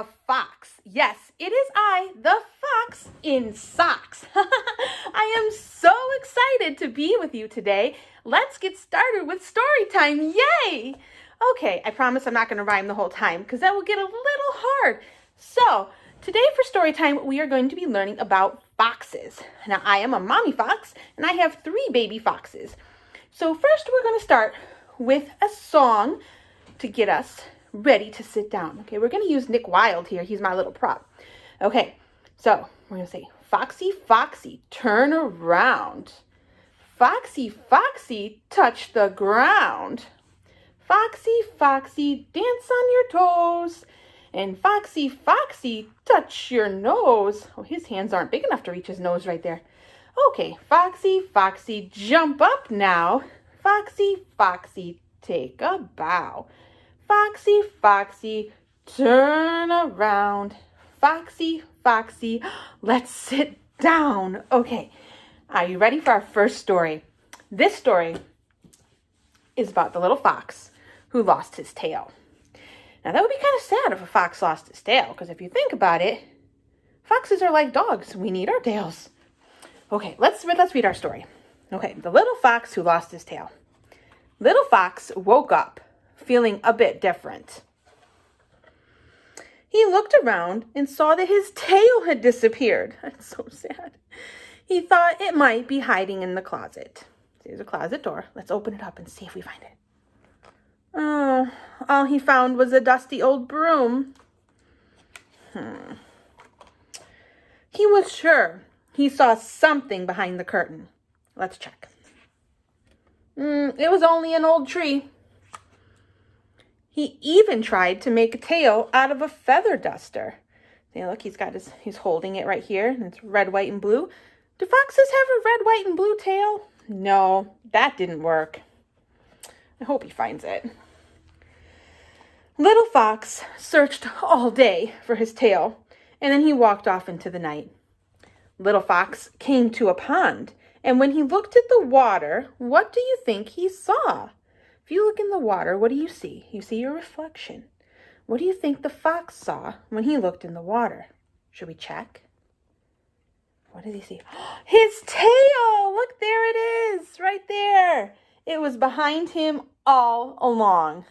A fox. Yes, it is I, the fox in socks. I am so excited to be with you today. Let's get started with story time. Yay! Okay, I promise I'm not going to rhyme the whole time because that will get a little hard. So, today for story time, we are going to be learning about foxes. Now, I am a mommy fox and I have 3 baby foxes. So first we're going to start with a song to get us ready to sit down. Okay, we're going to use Nick Wilde here. He's my little prop. Okay, so we're going to say, Foxy, Foxy, turn around. Foxy, Foxy, touch the ground. Foxy, Foxy, dance on your toes. And Foxy, Foxy, touch your nose. Oh, his hands aren't big enough to reach his nose right there. Okay, Foxy, Foxy, jump up now. Foxy, Foxy, take a bow. Foxy, Foxy, turn around. Foxy, Foxy, let's sit down. Okay, are you ready for our first story? This story is about the little fox who lost his tail. Now, that would be kind of sad if a fox lost his tail, because if you think about it, foxes are like dogs. We need our tails. Okay, let's read our story. Okay, the little fox who lost his tail. Little fox woke up feeling a bit different. He looked around and saw that his tail had disappeared. That's so sad. He thought it might be hiding in the closet. There's a closet door. Let's open it up and see if we find it. Oh, all he found was a dusty old broom. He was sure he saw something behind the curtain. Let's check. It was only an old tree. He even tried to make a tail out of a feather duster. See, look, he's holding it right here, and it's red, white, and blue. Do foxes have a red, white, and blue tail? No, that didn't work. I hope he finds it. Little Fox searched all day for his tail, and then he walked off into the night. Little Fox came to a pond, and when he looked at the water, what do you think he saw? If you look in the water, what do you see? You see your reflection. What do you think the fox saw when he looked in the water? Should we check? What did he see? His tail! Look, there it is, right there. It was behind him all along.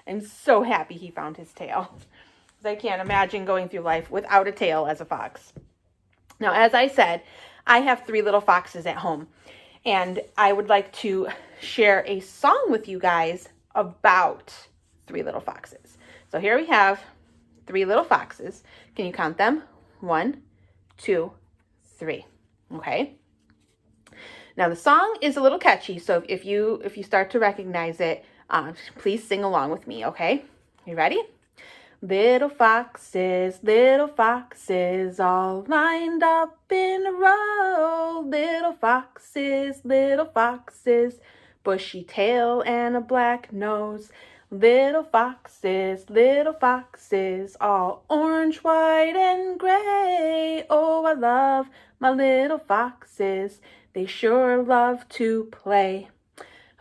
I'm so happy he found his tail. I can't imagine going through life without a tail as a fox. Now, as I said, I have 3 little foxes at home, and I would like to share a song with you guys about 3 little foxes. So here we have 3 little foxes. Can you count them? 1, 2, 3. Okay. Now the song is a little catchy, so if you start to recognize it, please sing along with me. Okay. You ready? Little foxes, all lined up in a row. Little foxes, bushy tail and a black nose. Little foxes, all orange, white, and gray. Oh, I love my little foxes. They sure love to play.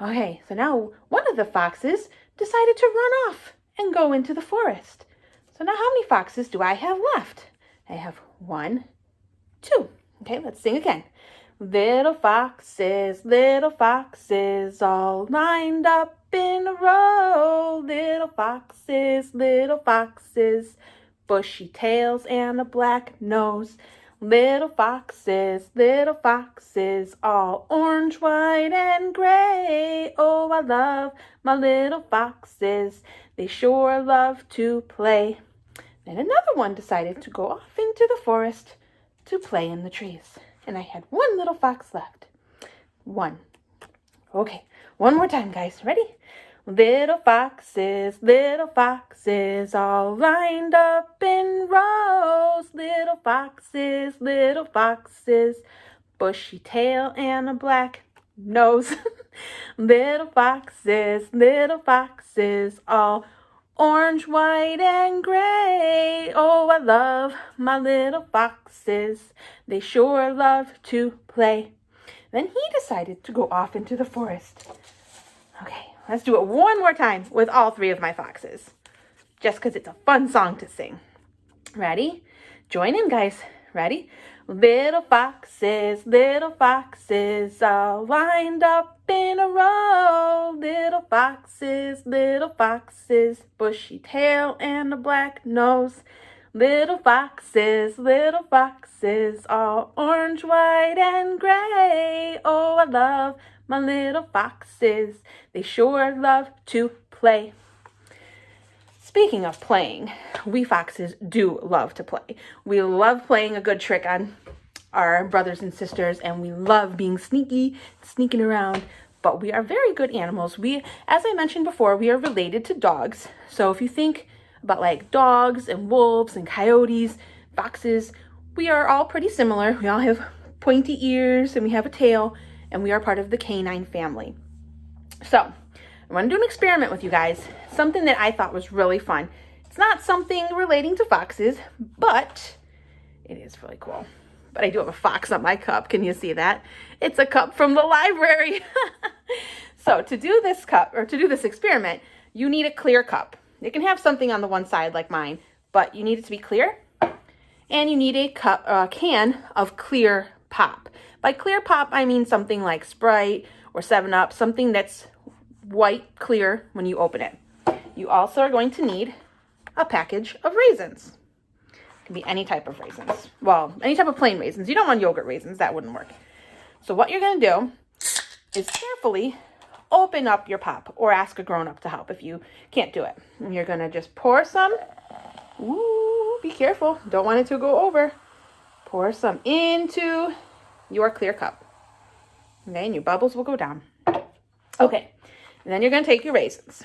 Okay, so now one of the foxes decided to run off and go into the forest. So now how many foxes do I have left? I have 1, 2. Okay, let's sing again. Little foxes, all lined up in a row. Little foxes, bushy tails and a black nose. Little foxes, all orange, white, and gray. Oh, I love my little foxes. They sure love to play. Then another one decided to go off into the forest to play in the trees. And I had 1 little fox left. 1. Okay, one more time, guys. Ready? Little foxes, all lined up in rows. Little foxes, bushy tail and a black nose. Little foxes, all orange, white, and gray. Oh, I love my little foxes. They sure love to play. Then he decided to go off into the forest. Okay, let's do it one more time with all 3 of my foxes. Just because it's a fun song to sing. Ready? Join in, guys. Ready? Little foxes, all lined up in a row. Little foxes, bushy tail and a black nose. Little foxes, all orange, white, and gray. Oh, I love my little foxes. They sure love to play. Speaking of playing, we foxes do love to play. We love playing a good trick on our brothers and sisters, and we love being sneaking around, but we are very good animals. As I mentioned before, we are related to dogs. So if you think about like dogs and wolves and coyotes, foxes, we are all pretty similar. We all have pointy ears and we have a tail, and we are part of the canine family. So I want to do an experiment with you guys, something that I thought was really fun. It's not something relating to foxes, but it is really cool. But I do have a fox on my cup. Can you see that? It's a cup from the library. So to do this experiment, you need a clear cup. It can have something on the one side like mine, but you need it to be clear. And you need a can of clear pop. By clear pop, I mean something like Sprite or 7-Up, something that's white clear when you open it. You also are going to need a package of raisins. It can be any type of raisins. Well, any type of plain raisins. You don't want yogurt raisins. That wouldn't work. So what you're going to do is carefully open up your pop, or ask a grown-up to help if you can't do it. And you're going to just pour some. Ooh, be careful. Don't want it to go over. Pour some into your clear cup. Okay, and your bubbles will go down. Okay. And then you're going to take your raisins.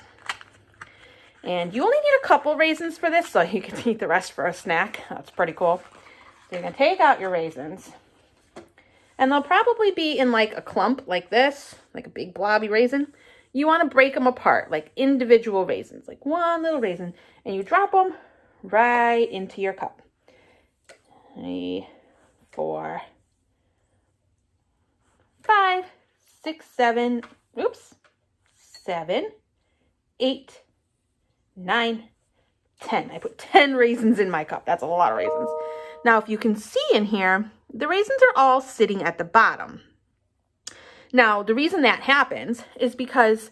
And you only need a couple raisins for this, so you can eat the rest for a snack. That's pretty cool. So you're going to take out your raisins. And they'll probably be in like a clump like this, like a big blobby raisin. You want to break them apart, like individual raisins, like one little raisin. And you drop them right into your cup. 3, 4, 5, 6, 7, 7, 8, 9, 10. I put 10 raisins in my cup. That's a lot of raisins. Now, if you can see in here, the raisins are all sitting at the bottom. Now, the reason that happens is because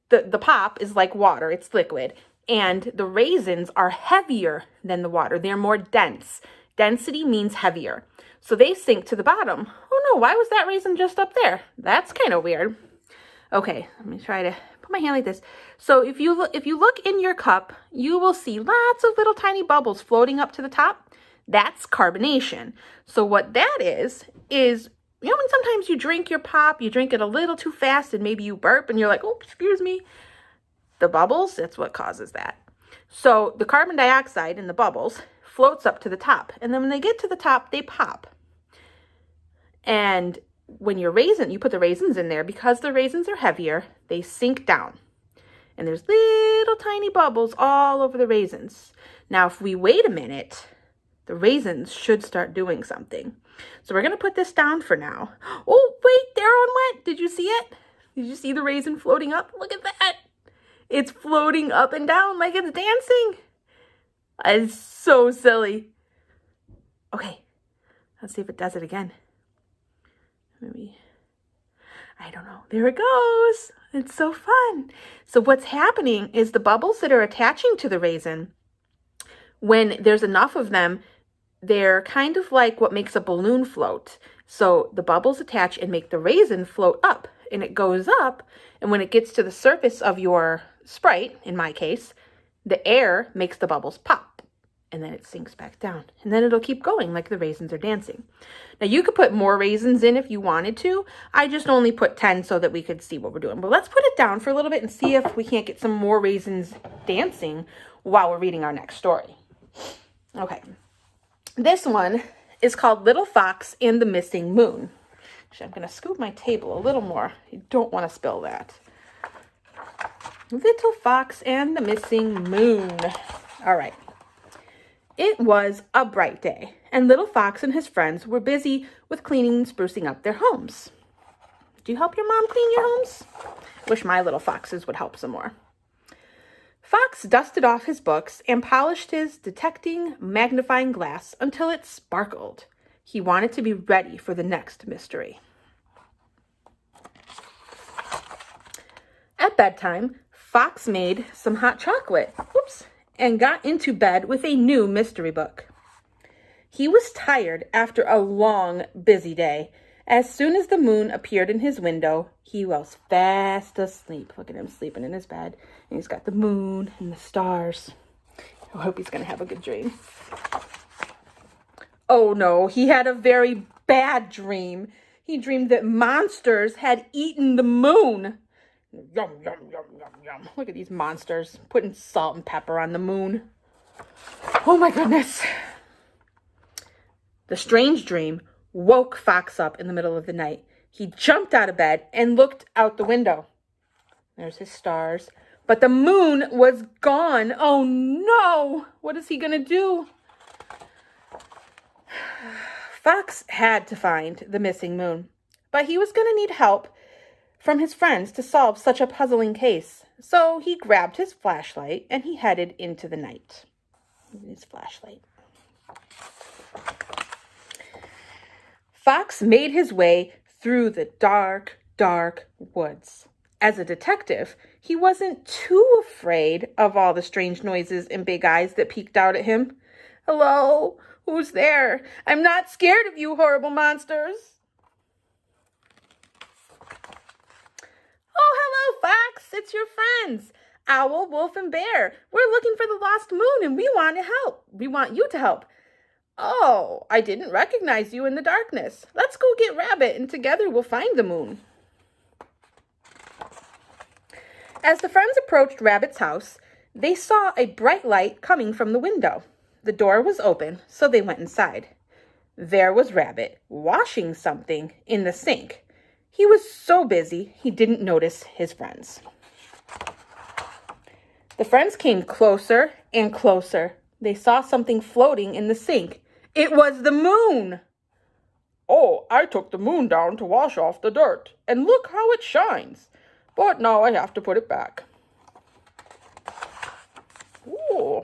the pop is like water. It's liquid. And the raisins are heavier than the water. They're more dense. Density means heavier. So they sink to the bottom. Oh no, why was that raisin just up there? That's kind of weird. Okay, let me try to put my hand like this. So if you look in your cup, you will see lots of little tiny bubbles floating up to the top. That's carbonation. So what that is, you know, when sometimes you drink your pop, you drink it a little too fast and maybe you burp and you're like, oh, excuse me. The bubbles, that's what causes that. So the carbon dioxide in the bubbles floats up to the top. And then when they get to the top, they pop. And when you put the raisins in there, because the raisins are heavier, they sink down. And there's little tiny bubbles all over the raisins. Now, if we wait a minute, the raisins should start doing something. So we're going to put this down for now. Oh, wait, they're on wet. Did you see it? Did you see the raisin floating up? Look at that. It's floating up and down like it's dancing. It's so silly. Okay, let's see if it does it again. Maybe, I don't know. There it goes. It's so fun. So what's happening is the bubbles that are attaching to the raisin, when there's enough of them, they're kind of like what makes a balloon float. So the bubbles attach and make the raisin float up, and it goes up. And when it gets to the surface of your Sprite, in my case, the air makes the bubbles pop, and then it sinks back down. And then it'll keep going like the raisins are dancing. Now, you could put more raisins in if you wanted to. I just only put 10 so that we could see what we're doing. But let's put it down for a little bit and see if we can't get some more raisins dancing while we're reading our next story. Okay. This one is called Little Fox and the Missing Moon. Actually, I'm going to scoop my table a little more. You don't want to spill that. Little Fox and the Missing Moon. All right. It was a bright day, and Little Fox and his friends were busy with cleaning and sprucing up their homes. Do you help your mom clean your homes? Wish my little foxes would help some more. Fox dusted off his books and polished his detecting magnifying glass until it sparkled. He wanted to be ready for the next mystery. At bedtime, Fox made some hot chocolate, and got into bed with a new mystery book. He was tired after a long, busy day. As soon as the moon appeared in his window, he was fast asleep. Look at him sleeping in his bed. And he's got the moon and the stars. I hope he's going to have a good dream. Oh no, he had a very bad dream. He dreamed that monsters had eaten the moon. Yum, yum, yum, yum, yum. Look at these monsters putting salt and pepper on the moon. Oh my goodness. The strange dream woke Fox up in the middle of the night. He jumped out of bed and looked out the window. There's his stars. But the moon was gone. Oh no! What is he going to do? Fox had to find the missing moon. But he was going to need help from his friends to solve such a puzzling case. So he grabbed his flashlight and he headed into the night. His flashlight. Fox made his way through the dark, dark woods. As a detective, he wasn't too afraid of all the strange noises and big eyes that peeked out at him. Hello? Who's there? I'm not scared of you, horrible monsters. Oh, hello, Fox. It's your friends, Owl, Wolf, and Bear. We're looking for the lost moon, and we want to help. We want you to help. Oh, I didn't recognize you in the darkness. Let's go get Rabbit, and together we'll find the moon. As the friends approached Rabbit's house, they saw a bright light coming from the window. The door was open, so they went inside. There was Rabbit, washing something in the sink. He was so busy, he didn't notice his friends. The friends came closer and closer. They saw something floating in the sink. It was the moon. Oh, I took the moon down to wash off the dirt, and look how it shines. But now I have to put it back. Ooh.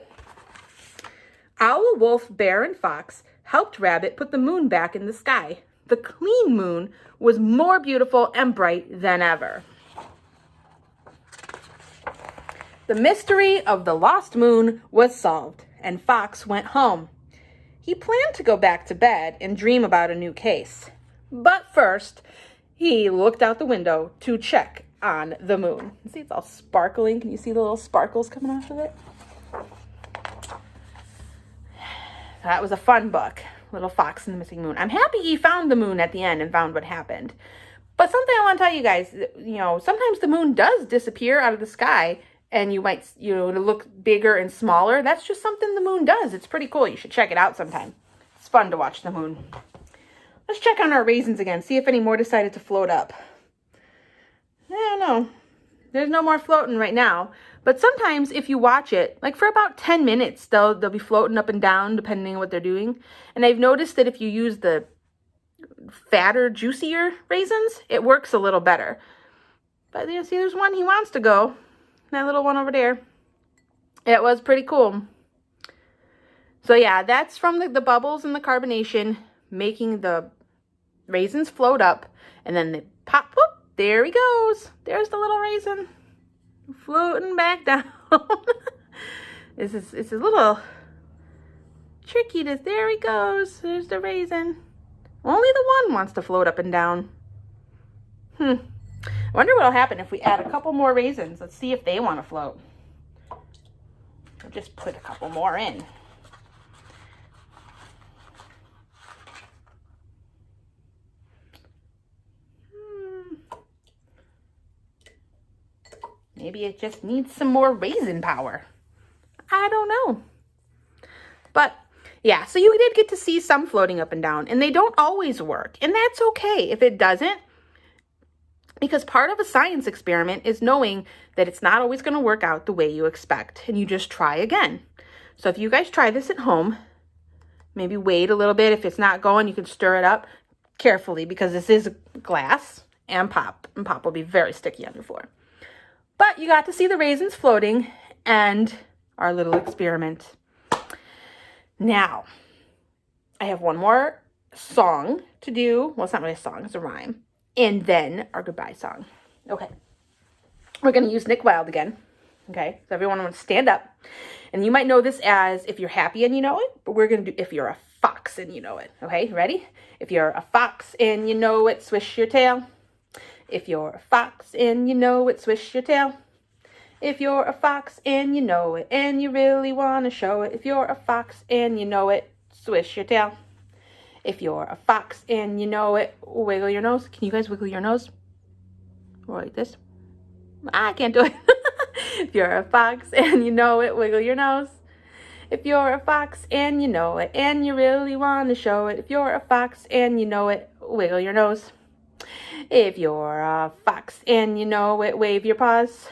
Owl, Wolf, Bear, and Fox helped Rabbit put the moon back in the sky. The clean moon was more beautiful and bright than ever. The mystery of the lost moon was solved, and Fox went home. He planned to go back to bed and dream about a new case. But first, he looked out the window to check on the moon. See, it's all sparkling. Can you see the little sparkles coming off of it? That was a fun book, Little Fox and the Missing Moon. I'm happy he found the moon at the end and found what happened. But something I want to tell you guys, sometimes the moon does disappear out of the sky and you might, to look bigger and smaller. That's just something the moon does. It's pretty cool. You should check it out sometime. It's fun to watch the moon. Let's check on our raisins again, see if any more decided to float up. I don't know. There's no more floating right now. But sometimes if you watch it, like for about 10 minutes, they'll be floating up and down depending on what they're doing. And I've noticed that if you use the fatter, juicier raisins, it works a little better. But see, there's one he wants to go. That little one over there. It was pretty cool. So yeah, that's from the bubbles and the carbonation making the raisins float up. And then they pop, whoop, there he goes. There's the little raisin. Floating back down. It's a little tricky. There he goes. There's the raisin. Only the one wants to float up and down. I wonder what'll happen if we add a couple more raisins. Let's see if they want to float. I'll just put a couple more in. Maybe it just needs some more raisin power. I don't know. But yeah, so you did get to see some floating up and down, and they don't always work. And that's okay if it doesn't, because part of a science experiment is knowing that it's not always going to work out the way you expect, and you just try again. So if you guys try this at home, maybe wait a little bit. If it's not going, you can stir it up carefully, because this is glass and pop will be very sticky on your floor. But you got to see the raisins floating, and our little experiment. Now, I have one more song to do. Well, it's not really a song, it's a rhyme. And then our goodbye song. Okay. We're going to use Nick Wilde again. Okay. So everyone wants to stand up. And you might know this as if you're happy and you know it, but we're going to do if you're a fox and you know it. Okay. Ready? If you're a fox and you know it, swish your tail. If you're a fox and you know it, swish your tail. If you're a fox and you know it and you really want to show it. If you're a fox and you know it, swish your tail. If you're a fox and you know it, wiggle your nose. Can you guys wiggle your nose? Or like this? I can't do it. If you're a fox and you know it, wiggle your nose. If you're a fox and you know it and you really want to show it. If you're a fox and you know it, wiggle your nose. If you're a fox and you know it, wave your paws.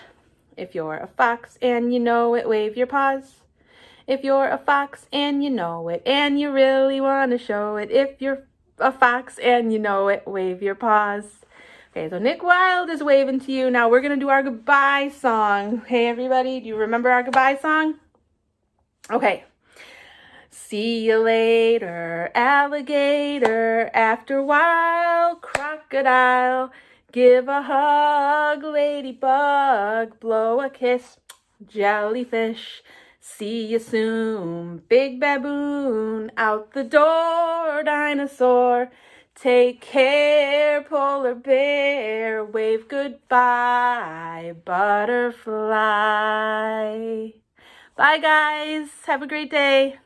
If you're a fox and you know it, wave your paws. If you're a fox and you know it and you really want to show it. If you're a fox and you know it, wave your paws. Okay, so Nick Wilde is waving to you. Now we're going to do our goodbye song. Hey, everybody, do you remember our goodbye song? Okay. See you later, alligator. After a while, crocodile. Give a hug, ladybug. Blow a kiss, jellyfish. See you soon, big baboon. Out the door, dinosaur. Take care, polar bear. Wave goodbye, butterfly. Bye, guys. Have a great day.